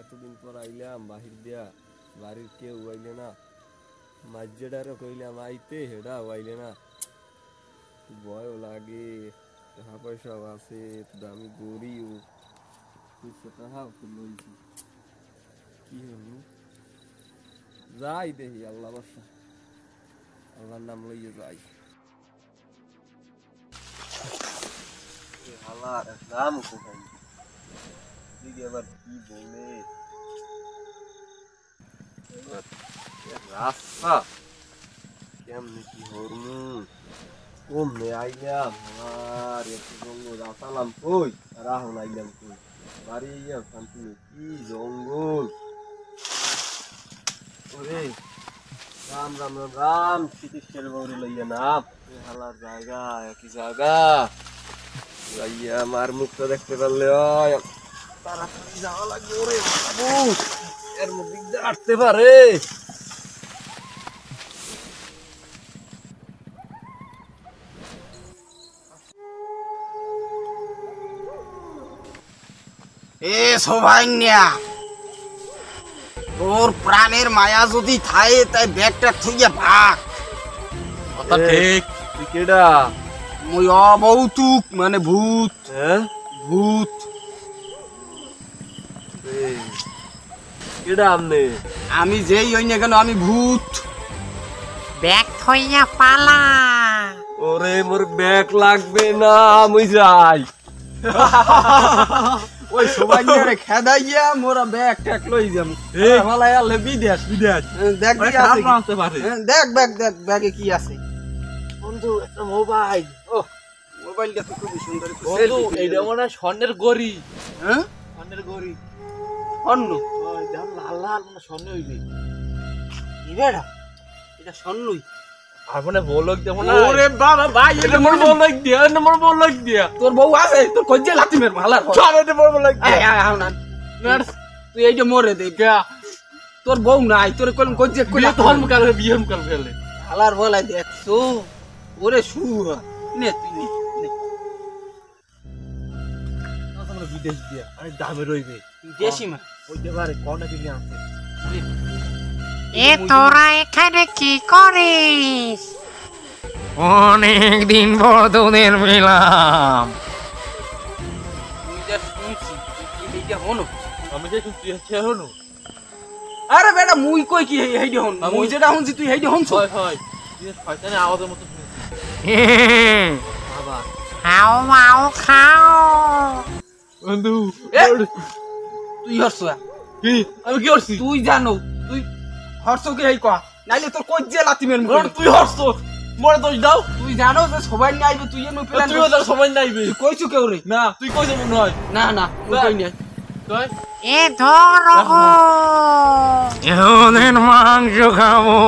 এতদিন পর আইলাম বাহির দিয়া, বাড়ির কেউ আইলে না, মাঝেটারও কইলাম আইতে, হেডা আইলে না, ভয়ও লাগে। টাকা পয়সাও আছে, আমি গরিব, টাকাও তো লইছি, কি হইল যাই দেখি, আল্লাহ বর্ষা, আল্লাহর নাম লইয়ে যাই। হালার নাম কোথায় আবার কি বলে রাস্তা কেমনে কি হরমু কমনে আইলাম, আমার একটু জঙ্গল আসালাম কই আর এখন আইলাম কই, বাড়ি আইয়া শান্তি নেই, কি জঙ্গল। ওরে রাম রাম রাম রাম, চিকিৎসার বউরে লইয়া নাম, হালার জায়গা একই জায়গা যাইয়া আমার মুখটা দেখতে পারলে তাড়াতাড়ি যাওয়া লাগবে। ওরে বাবু এর মধ্যে আসতে পারে, এ সৌভাগ্যা, তোর প্রাণের মায়া যদি থাকে তাই ব্যাগটা থইয়া ভাগ। কথা ঠিক। তুই কেডা? মুই অবৌতুক মানে ভূত। হ্যাঁ ভূত। কেডা আমনে? আমি যেই হই না কেন আমি ভূত। ব্যাগ থইয়া পালা। ওরে মোর ব্যাগ লাগবে না, আমি যাই। ওই সৌভাগ্যরে খেদাইয়া মোরা ব্যাগ ট্যাগ লই যাম। ভালাই আলে বিদেশ বিদেশ। দেখ কি আছে পারে। দেখ ব্যাগ দেখ ব্যাগে কি আছে। বন্ধু একটা মোবাইল। ও মোবাইলটা তো খুব সুন্দর। বন্ধু এইটা মনে হয় স্বর্ণের গড়ি। হ্যাঁ স্বর্ণের গড়ি। স্বর্ণ? ওই দেখো লাল লাল মানে স্বর্ণ হইবে। ইবেড়া এটা স্বর্ণই। আর মানে বলক দেব না। ওরে বাবা ভাই এটা মোর বলক দিয়া, এটা মোর বলক দিয়া। তোর বউ আছে তোর কইজে লাথি মের ভালার। চল এটা মোর বলক দিয়া। আয় আয় না নার্স তুই এইটা মরে দে গা। তোর বউ নাই তোর কোন কইজে কইলা ধর্ম কাল বিহম কাল ফেলে। ভালার বলাই দেখছো। ওরে শু নে তুই নে। আমরা বিদেশ দিয়া আরে দামে রইবে। দেশি মা ওইতে পারে কোনটা কিনে আনতে। এ তোরা এখানে কি করিস? অনেক দিন পর তোদের পেলাম। তুই যা শুনছি তুই এইটা হনো। আমি যে শুনছি সে হনো। আরে বেটা মুই কই কি এইটা হন। মুই যেটা শুনছি তুই এইটা হনছ। হয় হয় তুই শয়তানের আওয়াজের মতো শুনছিস। বাবা খাও মাও খাও। বন্ধু তুই হরছ কি আমি কি করছি? তুই জানো তুই হরছ কি এই কয়া নাইলে তোর কইজে লাথি মের মুখ। তুই হরছ মোরে দোষ দাও। তুই জানো যে সবাই নাইবে তুই এমন প্ল্যান তুইও তোর সময় নাইবে। তুই কইছু কেউ রে? না তুই কইছ মনে হয়। না না তুই কই নাই। তুই এ ধর ওদের মাংস খাবো।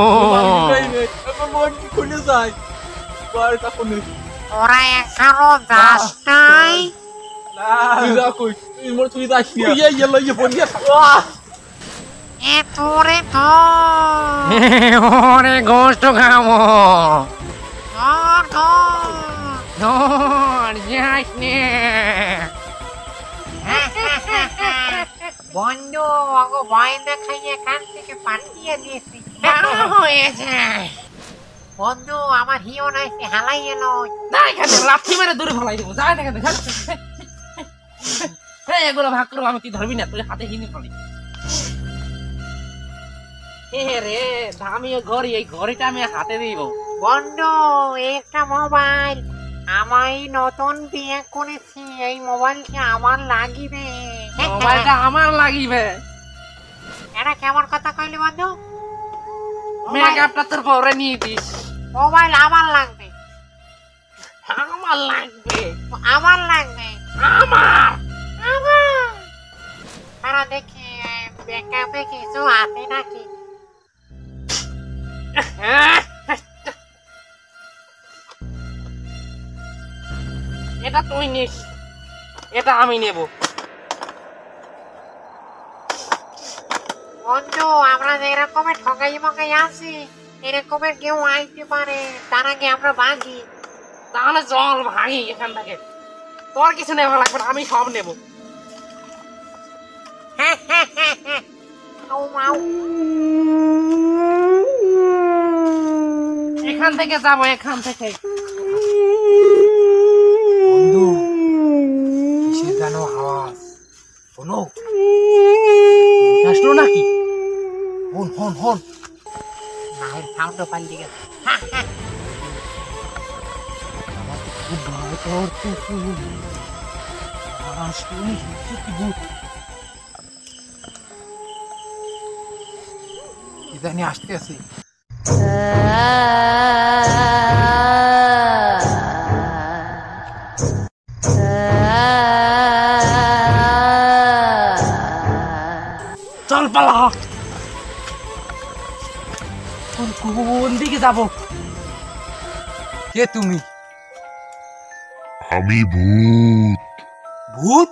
এখন মন কি খুলে যায় বার কাপড় ওরা এখনো যাস নাই? তুই যা কই তুই মোর তুই যাস না। ইয়ে ইয়ে লইয়ে বলিয়া এ তোরে ধর ওরে গোস্ত খাবো। ধর ধর ধর যাস নে। বন্ধু ওগো ভয় দেখাই এখান থেকে পাঠিয়ে দিয়েছি। হয়েছে বন্ধু আমার হিও নাইছে হালাই এলো। না এখানে লাথি মেরে দূরে ফেলাই দেবো। যা এখানে হ্যাঁ এগুলো ভাগ করবো আমি, তুই ধরবি না, তুই হাতে হিনে ফেলি। রে দামি ঘড়ি, এই ঘড়িটা আমি হাতে দিব। বন্ধু একটা মোবাইল আমি নতুন বিয়ে করেছি, এই মোবাইলটা আমার লাগিবে। মোবাইলটা আমার লাগিবে। এটা কেমন কথা কইলি বন্ধু? মেকআপটা তোর পরে নিয়ে দিস। মোবাইল আমার লাগবে। আমার লাগবে। আমার লাগবে। আমার আমার তারা দেখি ব্যাকআপে কিছু আছে নাকি। এটা তুই নিস, এটা আমি নেব। বন্ধু আমরা যে এরকমের ঠকাই মকাই আছি, এরকমের কেউ আইতে পারে, তার আগে আমরা ভাগি। তাহলে চল ভাগি এখান থেকে, তোর কিছু নেওয়া লাগবে না, আমি সব নেব। আউ, আউ। এখান থেকে যাবো, এখান থেকে। বন্ধু কিসের যেন আওয়াজ শোনো, আসলো নাকি? হন হন হন। মায়ের সাউন্ডও পাল্টে গেছে। খুব ভয় করতেছে। আসলে সত্যি ভূত, কি জানি আসতে আছে। চল পালা। কোন দিকে যাবো? কে তুমি? আমি ভূত। ভূত?